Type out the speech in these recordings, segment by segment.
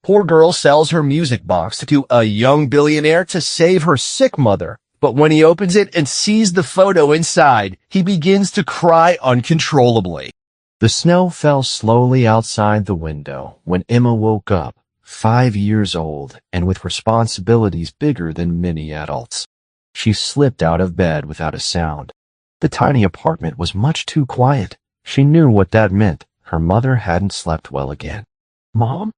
Poor girl sells her music box to a young billionaire to save her sick mother. But when he opens it and sees the photo inside, he begins to cry uncontrollably. The snow fell slowly outside the window when Emma woke up, 5 years old and with responsibilities bigger than many adults. She slipped out of bed without a sound. The tiny apartment was much too quiet. She knew what that meant. Her mother hadn't slept well again. "Mom?"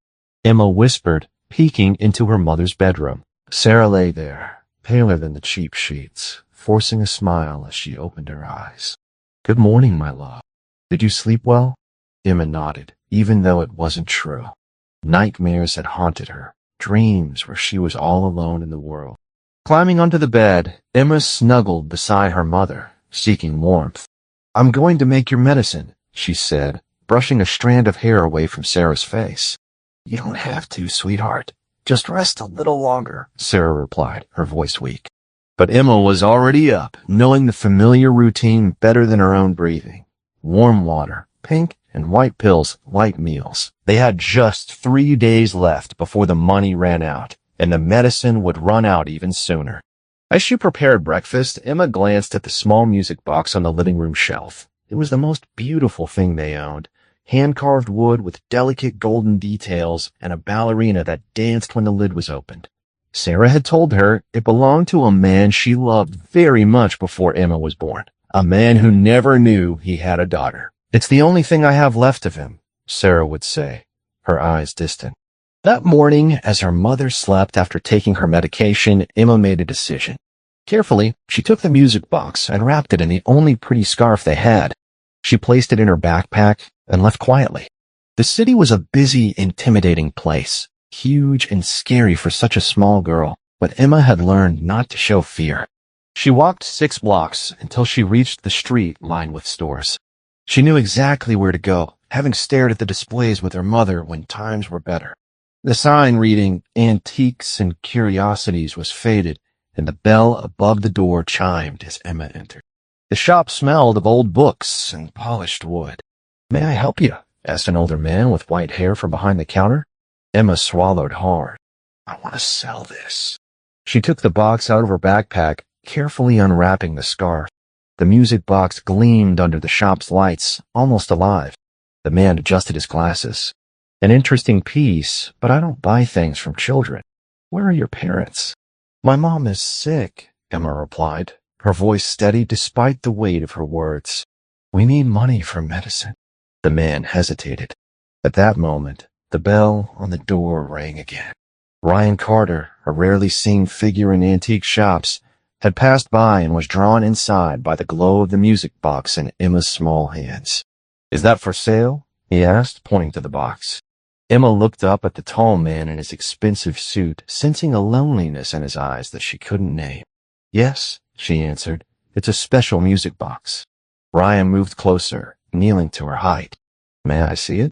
Emma whispered, peeking into her mother's bedroom. Sarah lay there, paler than the cheap sheets, forcing a smile as she opened her eyes. "Good morning, my love. Did you sleep well?" Emma nodded, even though it wasn't true. Nightmares had haunted her, dreams where she was all alone in the world. Climbing onto the bed, Emma snuggled beside her mother, seeking warmth. "I'm going to make your medicine," she said, brushing a strand of hair away from Sarah's face. "You don't have to, sweetheart. Just rest a little longer," Sarah replied, her voice weak. But Emma was already up, knowing the familiar routine better than her own breathing. Warm water, pink and white pills, light meals. They had just 3 days left before the money ran out, and the medicine would run out even sooner. As she prepared breakfast, Emma glanced at the small music box on the living room shelf. It was the most beautiful thing they owned. Hand-carved wood with delicate golden details and a ballerina that danced when the lid was opened. Sarah had told her it belonged to a man she loved very much before Emma was born. A man who never knew he had a daughter. "It's the only thing I have left of him," Sarah would say, her eyes distant. That morning, as her mother slept after taking her medication, Emma made a decision. Carefully, she took the music box and wrapped it in the only pretty scarf they had. She placed it in her backpack and left quietly. The city was a busy, intimidating place, huge and scary for such a small girl, but Emma had learned not to show fear. She walked 6 blocks until she reached the street lined with stores. She knew exactly where to go, having stared at the displays with her mother when times were better. The sign reading "Antiques and Curiosities" was faded, and the bell above the door chimed as Emma entered. The shop smelled of old books and polished wood. "May I help you?" asked an older man with white hair from behind the counter. Emma swallowed hard. "I want to sell this." She took the box out of her backpack, carefully unwrapping the scarf. The music box gleamed under the shop's lights, almost alive. The man adjusted his glasses. "An interesting piece, but I don't buy things from children. Where are your parents?" "My mom is sick," Emma replied, her voice steady despite the weight of her words. "We need money for medicine." The man hesitated. At that moment, the bell on the door rang again. Ryan Carter, a rarely seen figure in antique shops, had passed by and was drawn inside by the glow of the music box in Emma's small hands. "Is that for sale?" he asked, pointing to the box. Emma looked up at the tall man in his expensive suit, sensing a loneliness in his eyes that she couldn't name. "Yes," she answered. "It's a special music box." Ryan moved closer, kneeling to her height. "May I see it?"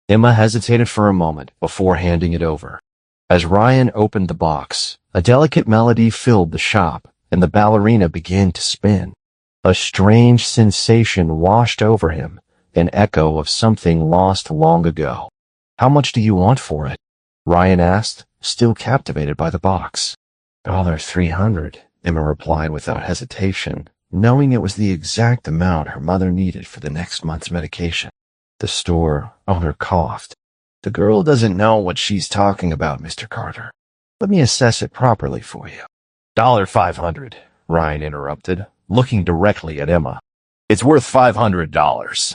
Emma hesitated for a moment before handing it over. As Ryan opened the box, a delicate melody filled the shop, and the ballerina began to spin. A strange sensation washed over him, an echo of something lost long ago. "How much do you want for it?" Ryan asked, still captivated by the box. $300, Emma replied without hesitation, knowing it was the exact amount her mother needed for the next month's medication. The store owner coughed. "The girl doesn't know what she's talking about, Mr. Carter. Let me assess it properly for you." $500, Ryan interrupted, looking directly at Emma. "It's worth $500.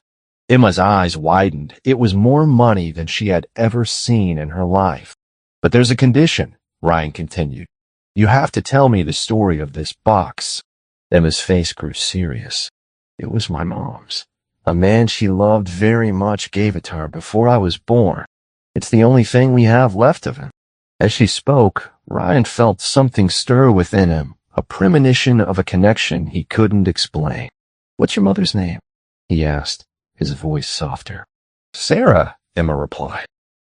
Emma's eyes widened. It was more money than she had ever seen in her life. "But there's a condition," Ryan continued. "You have to tell me the story of this box." Emma's face grew serious. "It was my mom's. A man she loved very much gave it to her before I was born. It's the only thing we have left of him." As she spoke, Ryan felt something stir within him, a premonition of a connection he couldn't explain. "What's your mother's name?" he asked, his voice softer. "Sarah," Emma replied.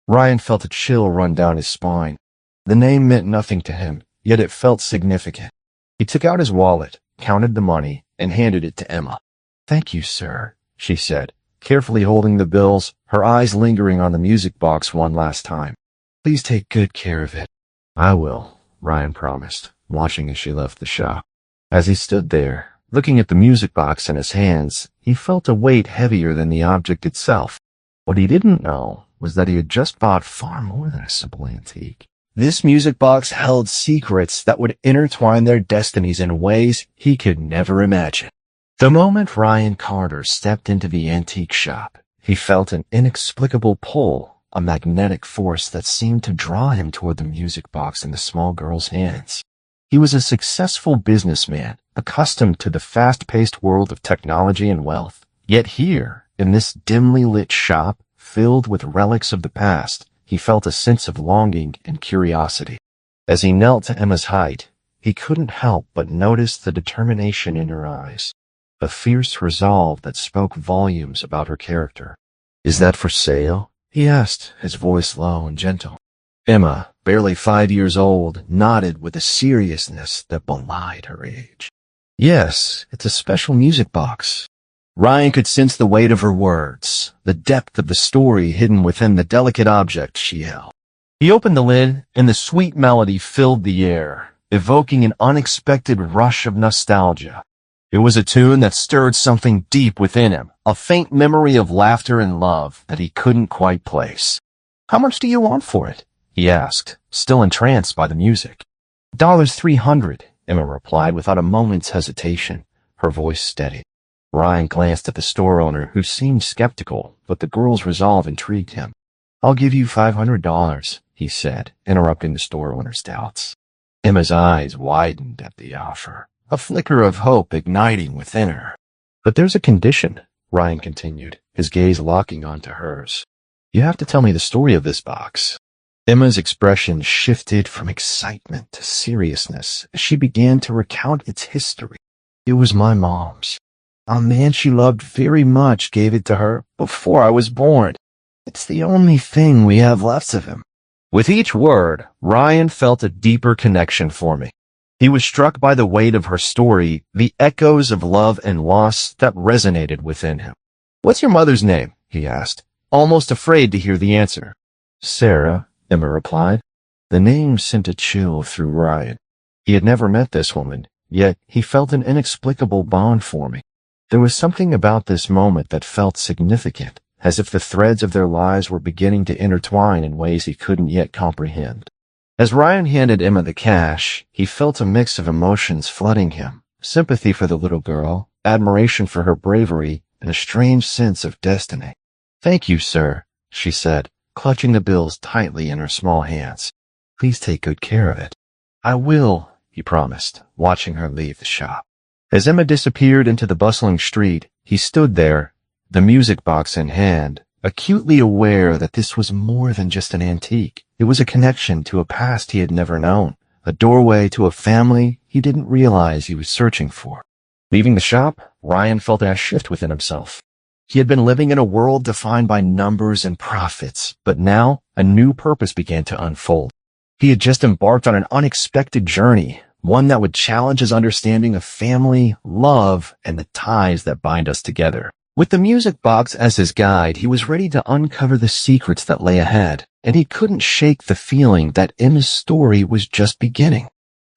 Ryan felt a chill run down his spine. The name meant nothing to him, yet it felt significant. He took out his wallet, counted the money, and handed it to Emma. "Thank you, sir," she said, carefully holding the bills, her eyes lingering on the music box one last time. Please take good care of it. I will, Ryan promised, watching as she left the shop. As he stood there, looking at the music box in his hands, he felt a weight heavier than the object itself. What he didn't know was that he had just bought far more than a simple antique. This music box held secrets that would intertwine their destinies in ways he could never imagine. The moment Ryan Carter stepped into the antique shop, he felt an inexplicable pull, a magnetic force that seemed to draw him toward the music box in the small girl's hands. He was a successful businessman, accustomed to the fast-paced world of technology and wealth. Yet here, in this dimly lit shop, filled with relics of the past, he felt a sense of longing and curiosity. As he knelt to Emma's height, he couldn't help but notice the determination in her eyes, a fierce resolve that spoke volumes about her character. "Is that for sale?" he asked, his voice low and gentle. Emma, barely 5 years old, nodded with a seriousness that belied her age. "Yes, it's a special music box." Ryan could sense the weight of her words, the depth of the story hidden within the delicate object she held. He opened the lid, and the sweet melody filled the air, evoking an unexpected rush of nostalgia. It was a tune that stirred something deep within him, a faint memory of laughter and love that he couldn't quite place. "How much do you want for it?" he asked, still entranced by the music. $300, Emma replied without a moment's hesitation, her voice steady. Ryan glanced at the store owner, who seemed skeptical, but the girl's resolve intrigued him. "I'll give you $500, he said, interrupting the store owner's doubts. Emma's eyes widened at the offer, a flicker of hope igniting within her. "But there's a condition," Ryan continued, his gaze locking onto hers. "You have to tell me the story of this box." Emma's expression shifted from excitement to seriousness as she began to recount its history. "It was my mom's. A man she loved very much gave it to her before I was born. It's the only thing we have left of him." With each word, Ryan felt a deeper connection for me. He was struck by the weight of her story, the echoes of love and loss that resonated within him. "What's your mother's name?" he asked, almost afraid to hear the answer. "Sarah," Emma replied. The name sent a chill through Ryan. He had never met this woman, yet he felt an inexplicable bond forming. There was something about this moment that felt significant, as if the threads of their lives were beginning to intertwine in ways he couldn't yet comprehend. As Ryan handed Emma the cash, he felt a mix of emotions flooding him: sympathy for the little girl, admiration for her bravery, and a strange sense of destiny. "Thank you, sir," she said, clutching the bills tightly in her small hands. "Please take good care of it." "I will," he promised, watching her leave the shop. As Emma disappeared into the bustling street, he stood there, the music box in hand, acutely aware that this was more than just an antique. It was a connection to a past he had never known, a doorway to a family he didn't realize he was searching for. Leaving the shop, Ryan felt a shift within himself. He had been living in a world defined by numbers and profits, but now a new purpose began to unfold. He had just embarked on an unexpected journey, one that would challenge his understanding of family, love, and the ties that bind us together. With the music box as his guide, he was ready to uncover the secrets that lay ahead, and he couldn't shake the feeling that Emma's story was just beginning.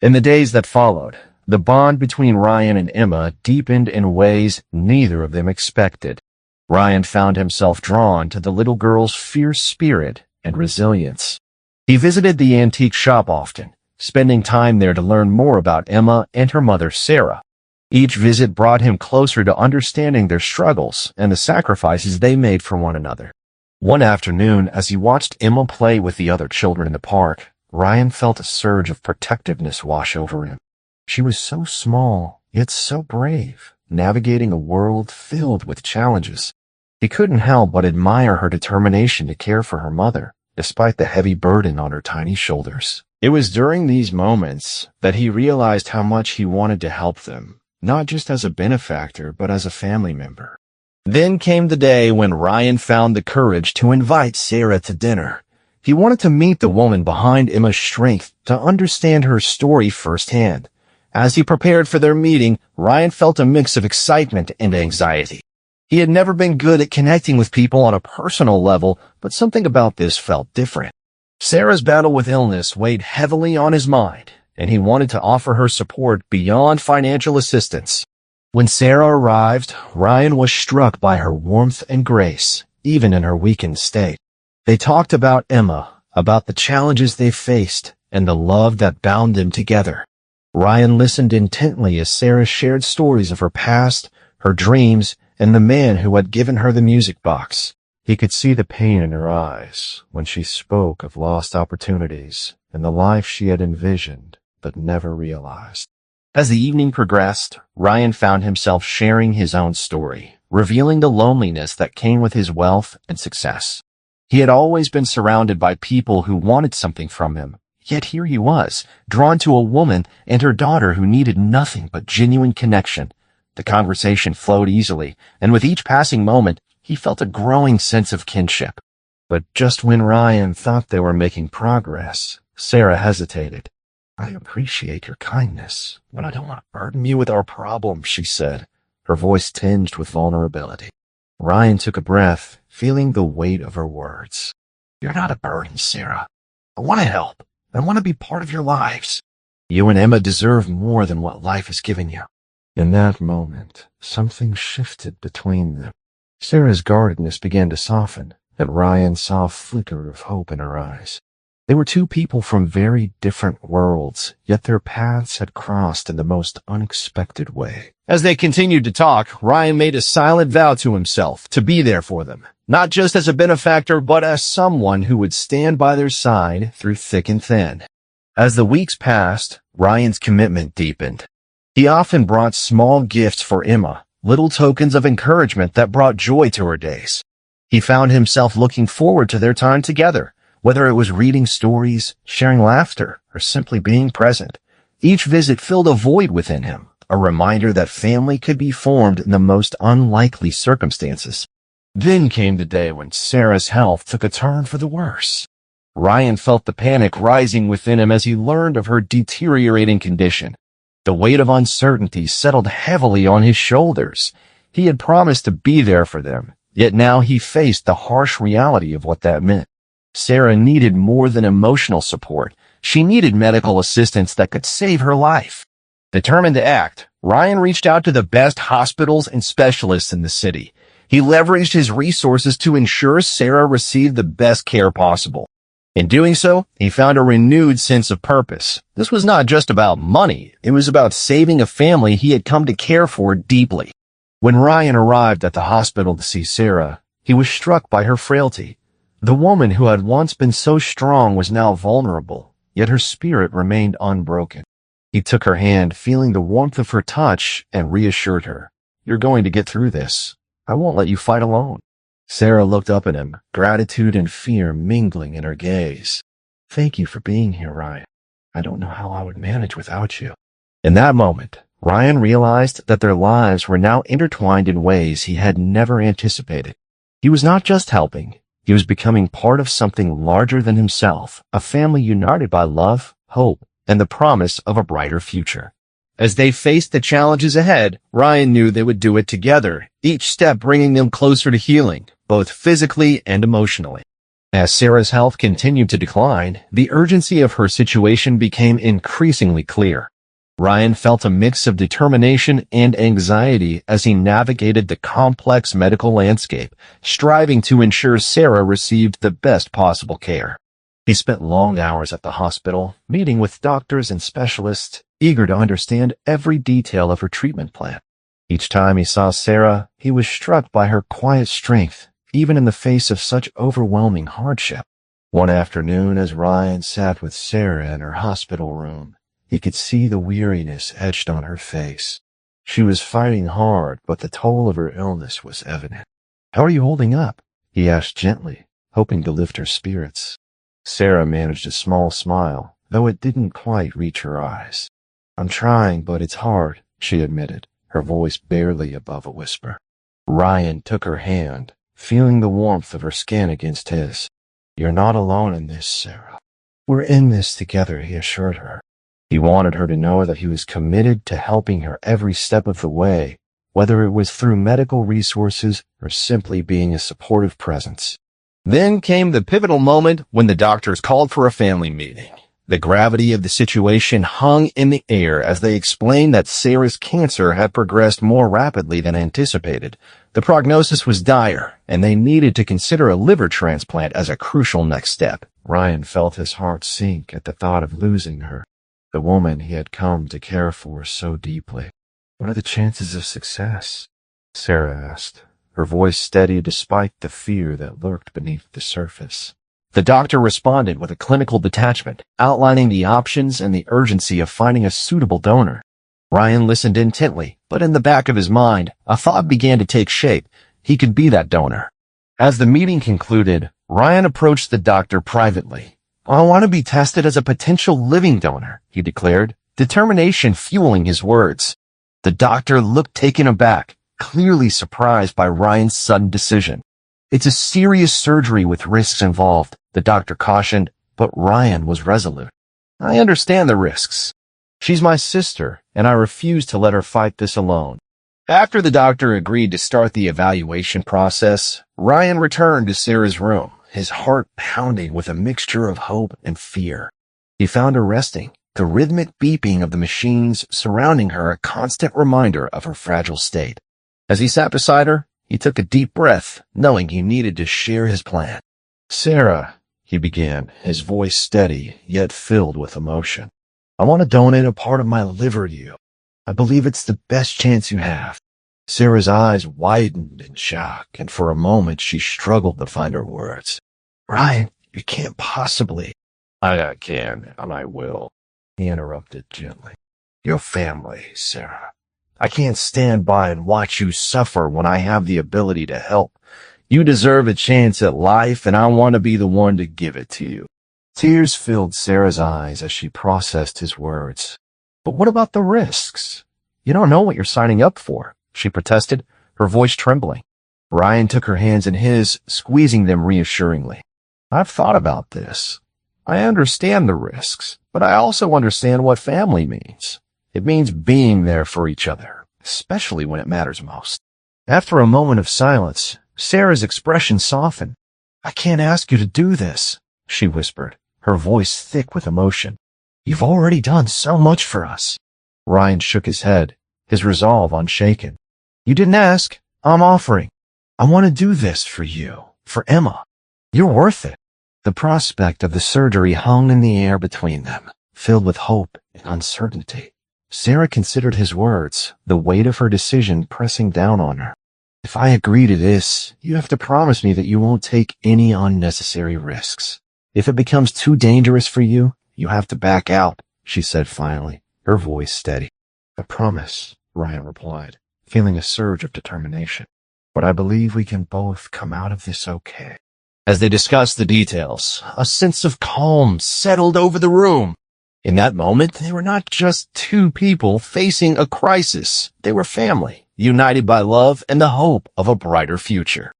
In the days that followed, the bond between Ryan and Emma deepened in ways neither of them expected. Ryan found himself drawn to the little girl's fierce spirit and resilience. He visited the antique shop often, spending time there to learn more about Emma and her mother, Sarah. Each visit brought him closer to understanding their struggles and the sacrifices they made for one another. One afternoon, as he watched Emma play with the other children in the park, Ryan felt a surge of protectiveness wash over him. She was so small, yet so brave, navigating a world filled with challenges. He couldn't help but admire her determination to care for her mother, despite the heavy burden on her tiny shoulders. It was during these moments that he realized how much he wanted to help them, not just as a benefactor, but as a family member. Then came the day when Ryan found the courage to invite Sarah to dinner. He wanted to meet the woman behind Emma's strength, to understand her story firsthand. As he prepared for their meeting, Ryan felt a mix of excitement and anxiety. He had never been good at connecting with people on a personal level, but something about this felt different. Sarah's battle with illness weighed heavily on his mind, and he wanted to offer her support beyond financial assistance. When Sarah arrived, Ryan was struck by her warmth and grace, even in her weakened state. They talked about Emma, about the challenges they faced, and the love that bound them together. Ryan listened intently as Sarah shared stories of her past, her dreams, and the man who had given her the music box. He could see the pain in her eyes when she spoke of lost opportunities and the life she had envisioned but never realized. As the evening progressed, Ryan found himself sharing his own story, revealing the loneliness that came with his wealth and success. He had always been surrounded by people who wanted something from him, yet here he was, drawn to a woman and her daughter who needed nothing but genuine connection. The conversation flowed easily, and with each passing moment, he felt a growing sense of kinship. But just when Ryan thought they were making progress, Sarah hesitated. "I appreciate your kindness, but I don't want to burden you with our problems," she said, her voice tinged with vulnerability. Ryan took a breath, feeling the weight of her words. "You're not a burden, Sarah. I want to help. I want to be part of your lives. You and Emma deserve more than what life has given you." In that moment, something shifted between them. Sarah's guardedness began to soften, and Ryan saw a flicker of hope in her eyes. They were two people from very different worlds, yet their paths had crossed in the most unexpected way. As they continued to talk, Ryan made a silent vow to himself to be there for them, not just as a benefactor, but as someone who would stand by their side through thick and thin. As the weeks passed, Ryan's commitment deepened. He often brought small gifts for Emma, little tokens of encouragement that brought joy to her days. He found himself looking forward to their time together, whether it was reading stories, sharing laughter, or simply being present. Each visit filled a void within him, a reminder that family could be formed in the most unlikely circumstances. Then came the day when Sarah's health took a turn for the worse. Ryan felt the panic rising within him as he learned of her deteriorating condition. The weight of uncertainty settled heavily on his shoulders. He had promised to be there for them, yet now he faced the harsh reality of what that meant. Sarah needed more than emotional support. She needed medical assistance that could save her life. Determined to act, Ryan reached out to the best hospitals and specialists in the city. He leveraged his resources to ensure Sarah received the best care possible. In doing so, he found a renewed sense of purpose. This was not just about money. It was about saving a family he had come to care for deeply. When Ryan arrived at the hospital to see Sarah, he was struck by her frailty. The woman who had once been so strong was now vulnerable, yet her spirit remained unbroken. He took her hand, feeling the warmth of her touch, and reassured her, "You're going to get through this. I won't let you fight alone." Sarah looked up at him, gratitude and fear mingling in her gaze. "Thank you for being here, Ryan. I don't know how I would manage without you." In that moment, Ryan realized that their lives were now intertwined in ways he had never anticipated. He was not just helping. He was becoming part of something larger than himself, a family united by love, hope, and the promise of a brighter future. As they faced the challenges ahead, Ryan knew they would do it together, each step bringing them closer to healing, both physically and emotionally. As Sarah's health continued to decline, the urgency of her situation became increasingly clear. Ryan felt a mix of determination and anxiety as he navigated the complex medical landscape, striving to ensure Sarah received the best possible care. He spent long hours at the hospital, meeting with doctors and specialists, eager to understand every detail of her treatment plan. Each time he saw Sarah, he was struck by her quiet strength, even in the face of such overwhelming hardship. One afternoon, as Ryan sat with Sarah in her hospital room, he could see the weariness etched on her face. She was fighting hard, but the toll of her illness was evident. "How are you holding up?" he asked gently, hoping to lift her spirits. Sarah managed a small smile, though it didn't quite reach her eyes. "I'm trying, but it's hard," she admitted, her voice barely above a whisper. Ryan took her hand, feeling the warmth of her skin against his. "You're not alone in this, Sarah. We're in this together," he assured her. He wanted her to know that he was committed to helping her every step of the way, whether it was through medical resources or simply being a supportive presence. Then came the pivotal moment when the doctors called for a family meeting. The gravity of the situation hung in the air as they explained that Sarah's cancer had progressed more rapidly than anticipated. The prognosis was dire, and they needed to consider a liver transplant as a crucial next step. Ryan felt his heart sink at the thought of losing her, the woman he had come to care for so deeply. "What are the chances of success?" Sarah asked, her voice steady despite the fear that lurked beneath the surface. The doctor responded with a clinical detachment, outlining the options and the urgency of finding a suitable donor. Ryan listened intently, but in the back of his mind, a thought began to take shape. He could be that donor. As the meeting concluded, Ryan approached the doctor privately. "I want to be tested as a potential living donor," he declared, determination fueling his words. The doctor looked taken aback, clearly surprised by Ryan's sudden decision. "It's a serious surgery with risks involved," the doctor cautioned, but Ryan was resolute. "I understand the risks. She's my sister, and I refuse to let her fight this alone." After the doctor agreed to start the evaluation process, Ryan returned to Sarah's room, his heart pounding with a mixture of hope and fear. He found her resting, the rhythmic beeping of the machines surrounding her a constant reminder of her fragile state. As he sat beside her, he took a deep breath, knowing he needed to share his plan. "Sarah," he began, his voice steady, yet filled with emotion. "I want to donate a part of my liver to you. I believe it's the best chance you have." Sarah's eyes widened in shock, and for a moment she struggled to find her words. "Ryan, you can't possibly." I can, and I will," he interrupted gently. "Your family, Sarah. I can't stand by and watch you suffer when I have the ability to help. You deserve a chance at life, and I want to be the one to give it to you." Tears filled Sarah's eyes as she processed his words. "But what about the risks? You don't know what you're signing up for," she protested, her voice trembling. Ryan took her hands in his, squeezing them reassuringly. "I've thought about this. I understand the risks, but I also understand what family means. It means being there for each other, especially when it matters most." After a moment of silence, Sarah's expression softened. "I can't ask you to do this," she whispered, her voice thick with emotion. "You've already done so much for us." Ryan shook his head, his resolve unshaken. "You didn't ask. I'm offering. I want to do this for you, for Emma. You're worth it." The prospect of the surgery hung in the air between them, filled with hope and uncertainty. Sarah considered his words, the weight of her decision pressing down on her. "If I agree to this, you have to promise me that you won't take any unnecessary risks. If it becomes too dangerous for you, you have to back out," she said finally, her voice steady. "I promise," Ryan replied, feeling a surge of determination. "But I believe we can both come out of this okay." As they discussed the details, a sense of calm settled over the room. In that moment, they were not just two people facing a crisis. They were family, united by love and the hope of a brighter future.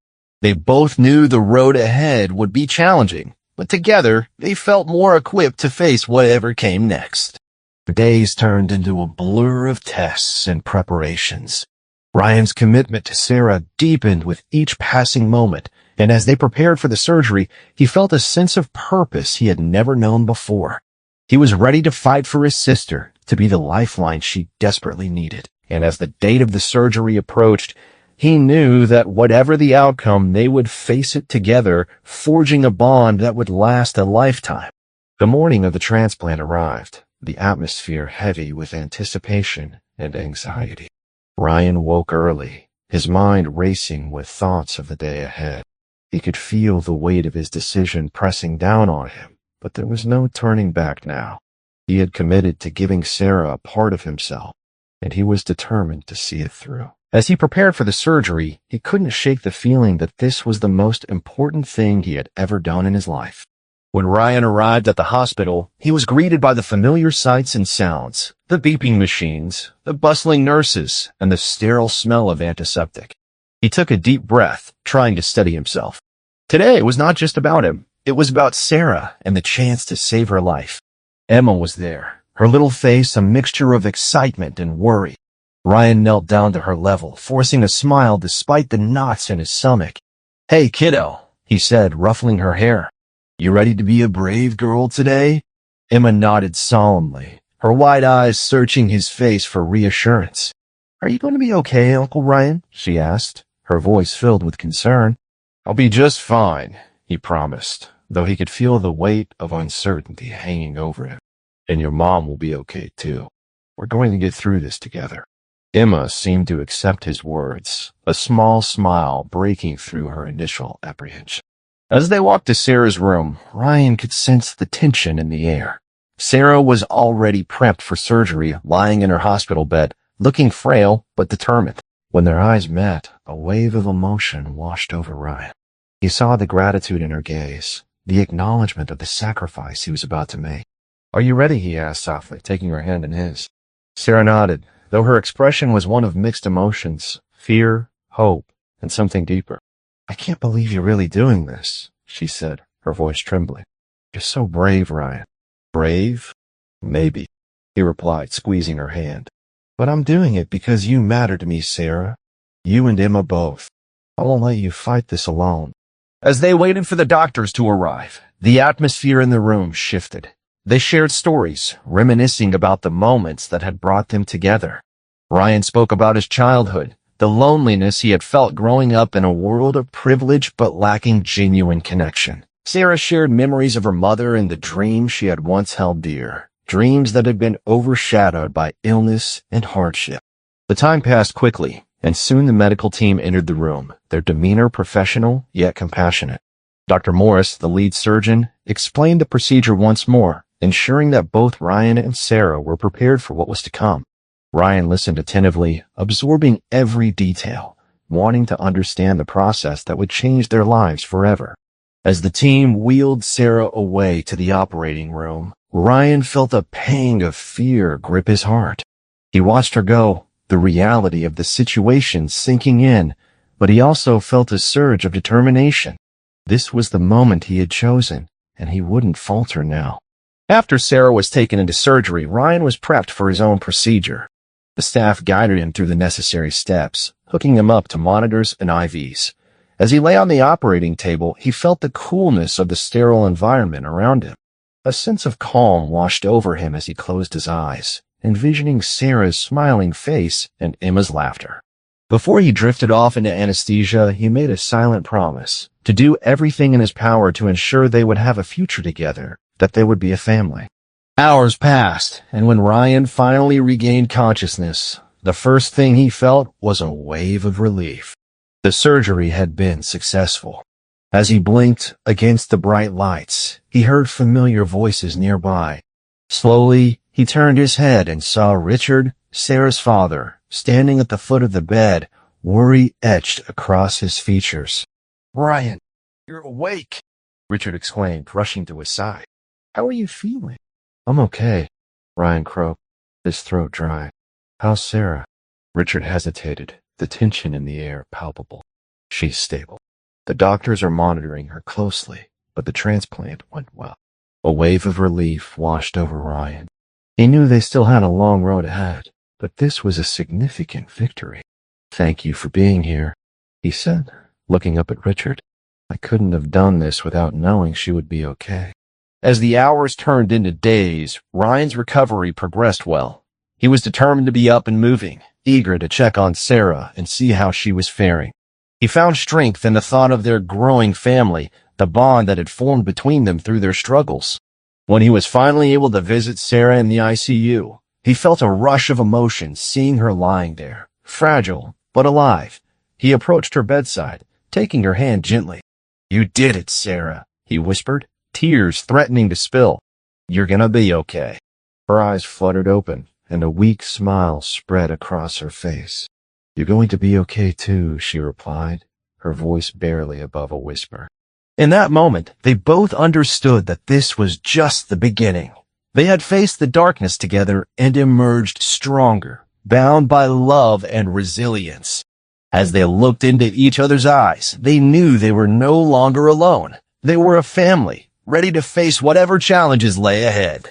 They both knew the road ahead would be challenging, but together they felt more equipped to face whatever came next. The days turned into a blur of tests and preparations. Ryan's commitment to Sarah deepened with each passing moment, and as they prepared for the surgery, he felt a sense of purpose he had never known before. He was ready to fight for his sister, to be the lifeline she desperately needed. And as the date of the surgery approached, he knew that whatever the outcome, they would face it together, forging a bond that would last a lifetime. The morning of the transplant arrived, the atmosphere heavy with anticipation and anxiety. Ryan woke early, his mind racing with thoughts of the day ahead. He could feel the weight of his decision pressing down on him. But there was no turning back now. He had committed to giving Sarah a part of himself, and he was determined to see it through. As he prepared for the surgery, he couldn't shake the feeling that this was the most important thing he had ever done in his life. When Ryan arrived at the hospital, he was greeted by the familiar sights and sounds, the beeping machines, the bustling nurses, and the sterile smell of antiseptic. He took a deep breath, trying to steady himself. Today was not just about him. It was about Sarah and the chance to save her life. Emma was there, her little face a mixture of excitement and worry. Ryan knelt down to her level, forcing a smile despite the knots in his stomach. "Hey, kiddo, he said, ruffling her hair. You ready to be a brave girl today? Emma nodded solemnly, her wide eyes searching his face for reassurance. Are you going to be okay, Uncle Ryan? She asked, her voice filled with concern. I'll be just fine, he promised, though he could feel the weight of uncertainty hanging over him. And your mom will be okay too. We're going to get through this together. Emma seemed to accept his words, a small smile breaking through her initial apprehension. As they walked to Sarah's room, Ryan could sense the tension in the air. Sarah was already prepped for surgery, lying in her hospital bed, looking frail but determined. When their eyes met, a wave of emotion washed over Ryan. He saw the gratitude in her gaze, the acknowledgement of the sacrifice he was about to make. Are you ready? He asked softly, taking her hand in his. Sarah nodded, though her expression was one of mixed emotions, fear, hope, and something deeper. I can't believe you're really doing this, she said, her voice trembling. You're so brave, Ryan. Brave? Maybe, he replied, squeezing her hand. But I'm doing it because you matter to me, Sarah. You and Emma both. I won't let you fight this alone. As they waited for the doctors to arrive, the atmosphere in the room shifted. They shared stories, reminiscing about the moments that had brought them together. Ryan spoke about his childhood, the loneliness he had felt growing up in a world of privilege but lacking genuine connection. Sarah shared memories of her mother and the dreams she had once held dear, dreams that had been overshadowed by illness and hardship. The time passed quickly, and soon the medical team entered the room, their demeanor professional yet compassionate. Dr. Morris, the lead surgeon, explained the procedure once more, ensuring that both Ryan and Sarah were prepared for what was to come. Ryan listened attentively, absorbing every detail, wanting to understand the process that would change their lives forever. As the team wheeled Sarah away to the operating room, Ryan felt a pang of fear grip his heart. He watched her go, the reality of the situation sinking in, but he also felt a surge of determination. This was the moment he had chosen, and he wouldn't falter now. After Sarah was taken into surgery, Ryan was prepped for his own procedure. The staff guided him through the necessary steps, hooking him up to monitors and IVs. As he lay on the operating table, he felt the coolness of the sterile environment around him. A sense of calm washed over him as he closed his eyes, envisioning Sarah's smiling face and Emma's laughter. Before he drifted off into anesthesia, he made a silent promise to do everything in his power to ensure they would have a future together, that they would be a family. Hours passed, and when Ryan finally regained consciousness, the first thing he felt was a wave of relief. The surgery had been successful. As he blinked against the bright lights, he heard familiar voices nearby. Slowly, he turned his head and saw Richard, Sarah's father, standing at the foot of the bed, worry etched across his features. Ryan, you're awake, Richard exclaimed, rushing to his side. How are you feeling? I'm okay, Ryan croaked, his throat dry. How's Sarah? Richard hesitated, the tension in the air palpable. She's stable. The doctors are monitoring her closely, but the transplant went well. A wave of relief washed over Ryan. He knew they still had a long road ahead, but this was a significant victory. Thank you for being here, he said, looking up at Richard. I couldn't have done this without knowing she would be okay. As the hours turned into days, Ryan's recovery progressed well. He was determined to be up and moving, eager to check on Sarah and see how she was faring. He found strength in the thought of their growing family, the bond that had formed between them through their struggles. When he was finally able to visit Sarah in the ICU, he felt a rush of emotion seeing her lying there, fragile but alive. He approached her bedside, taking her hand gently. You did it, Sarah, he whispered, tears threatening to spill. You're gonna be okay. Her eyes fluttered open, and a weak smile spread across her face. You're going to be okay too, she replied, her voice barely above a whisper. In that moment, they both understood that this was just the beginning. They had faced the darkness together and emerged stronger, bound by love and resilience. As they looked into each other's eyes, they knew they were no longer alone. They were a family, ready to face whatever challenges lay ahead.